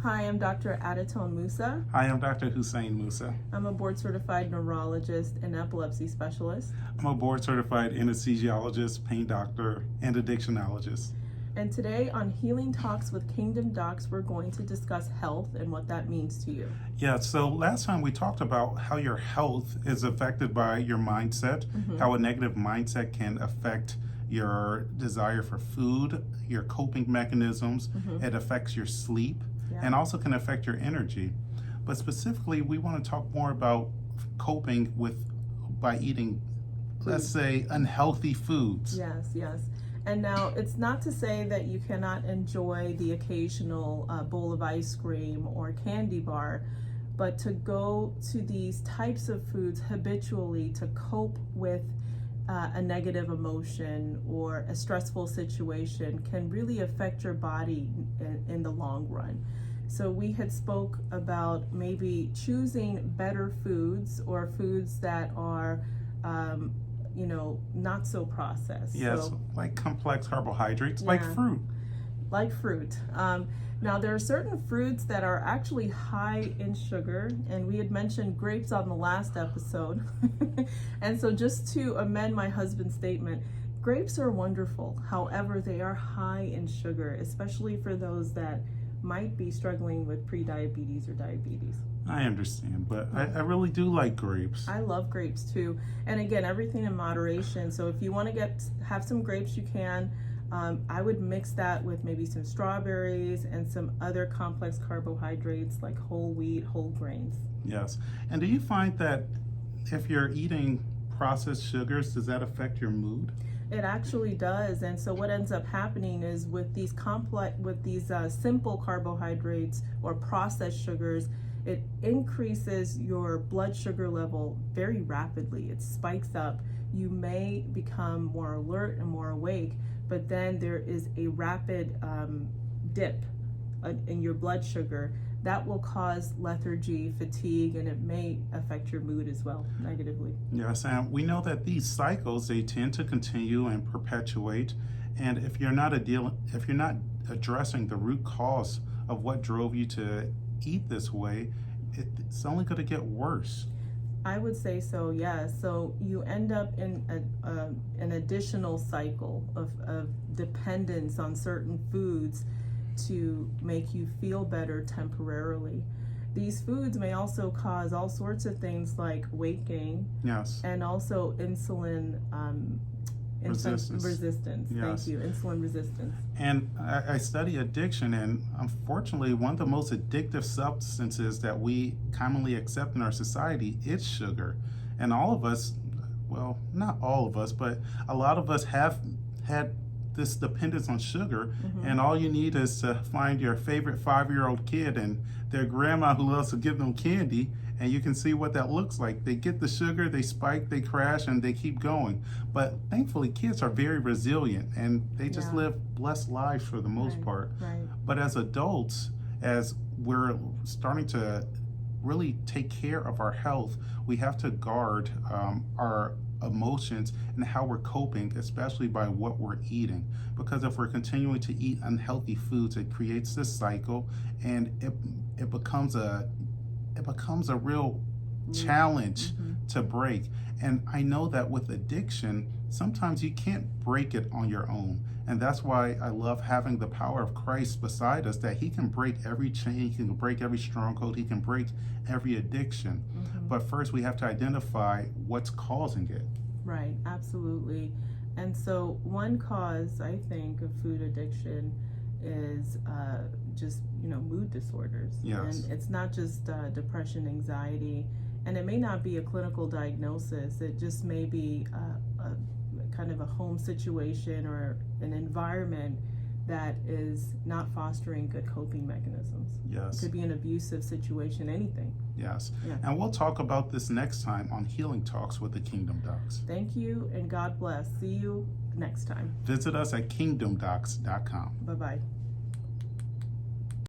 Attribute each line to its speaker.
Speaker 1: Hi, I'm Dr. Adatone Musa.
Speaker 2: Hi, I'm Dr. Hussein Musa.
Speaker 1: I'm a board-certified neurologist and epilepsy specialist.
Speaker 2: I'm a board-certified anesthesiologist, pain doctor, and addictionologist.
Speaker 1: And today on Healing Talks with Kingdom Docs, we're going to discuss health and what that means to you.
Speaker 2: Yeah, so last time we talked about how your health is affected by your mindset, how a negative mindset can affect your desire for food, your coping mechanisms. It affects your sleep, and also can affect your energy. But specifically, we want to talk more about coping by eating, let's say, unhealthy foods.
Speaker 1: Yes. And now, it's not to say that you cannot enjoy the occasional bowl of ice cream or candy bar, but to go to these types of foods habitually to cope with a negative emotion or a stressful situation can really affect your body in the long run. So we had spoke about maybe choosing better foods or foods that are not so processed.
Speaker 2: Yes,
Speaker 1: so,
Speaker 2: like complex carbohydrates, like fruit.
Speaker 1: Like fruit. Now, there are certain fruits that are actually high in sugar, and we had mentioned grapes on the last episode. And so just to amend my husband's statement, grapes are wonderful. However, they are high in sugar, especially for those that might be struggling with pre-diabetes or diabetes.
Speaker 2: I understand, but I really do like grapes.
Speaker 1: I love grapes too. And again, everything in moderation. So if you want to have some grapes, you can. I would mix that with maybe some strawberries and some other complex carbohydrates like whole wheat, whole grains.
Speaker 2: Yes. And do you find that if you're eating processed sugars, does that affect your mood?
Speaker 1: It actually does. And so what ends up happening is with these simple carbohydrates or processed sugars, it increases your blood sugar level very rapidly. It spikes up. You may become more alert and more awake, but then there is a rapid dip in your blood sugar that will cause lethargy, fatigue, and it may affect your mood as well negatively.
Speaker 2: Yes, and we know that these cycles, they tend to continue and perpetuate. And if you're not addressing the root cause of what drove you to eat this way, it's only going to get worse.
Speaker 1: I would say so, yeah. So you end up in an additional cycle of dependence on certain foods to make you feel better temporarily. These foods may also cause all sorts of things like weight gain.
Speaker 2: Yes.
Speaker 1: And also insulin resistance.
Speaker 2: Yes.
Speaker 1: Thank you, insulin resistance.
Speaker 2: And I study addiction, and unfortunately, one of the most addictive substances that we commonly accept in our society is sugar. And all of us, well, not all of us, but a lot of us have had this dependence on sugar, and all you need is to find your favorite 5-year-old kid and their grandma who loves to give them candy, and you can see what that looks like. They get the sugar, they spike, they crash, and they keep going. But thankfully, kids are very resilient, and they just live blessed lives for the most part.
Speaker 1: Right.
Speaker 2: But as adults, as we're starting to really take care of our health, we have to guard our emotions and how we're coping, especially by what we're eating. Because if we're continuing to eat unhealthy foods, it creates this cycle, and it becomes a real challenge to break. And I know that with addiction, sometimes you can't break it on your own. And that's why I love having the power of Christ beside us, that he can break every chain, he can break every stronghold, he can break every addiction. But first we have to identify what's causing it.
Speaker 1: Right, absolutely. And so one cause, I think, of food addiction is just mood disorders.
Speaker 2: Yes.
Speaker 1: And it's not just depression, anxiety, and it may not be a clinical diagnosis. It just may be a kind of a home situation or an environment that is not fostering good coping mechanisms.
Speaker 2: Yes.
Speaker 1: It could be an abusive situation, anything.
Speaker 2: Yes.
Speaker 1: Yeah.
Speaker 2: And we'll talk about this next time on Healing Talks with the Kingdom Docs.
Speaker 1: Thank you, and God bless. See you next time.
Speaker 2: Visit us at kingdomdocs.com.
Speaker 1: Bye-bye.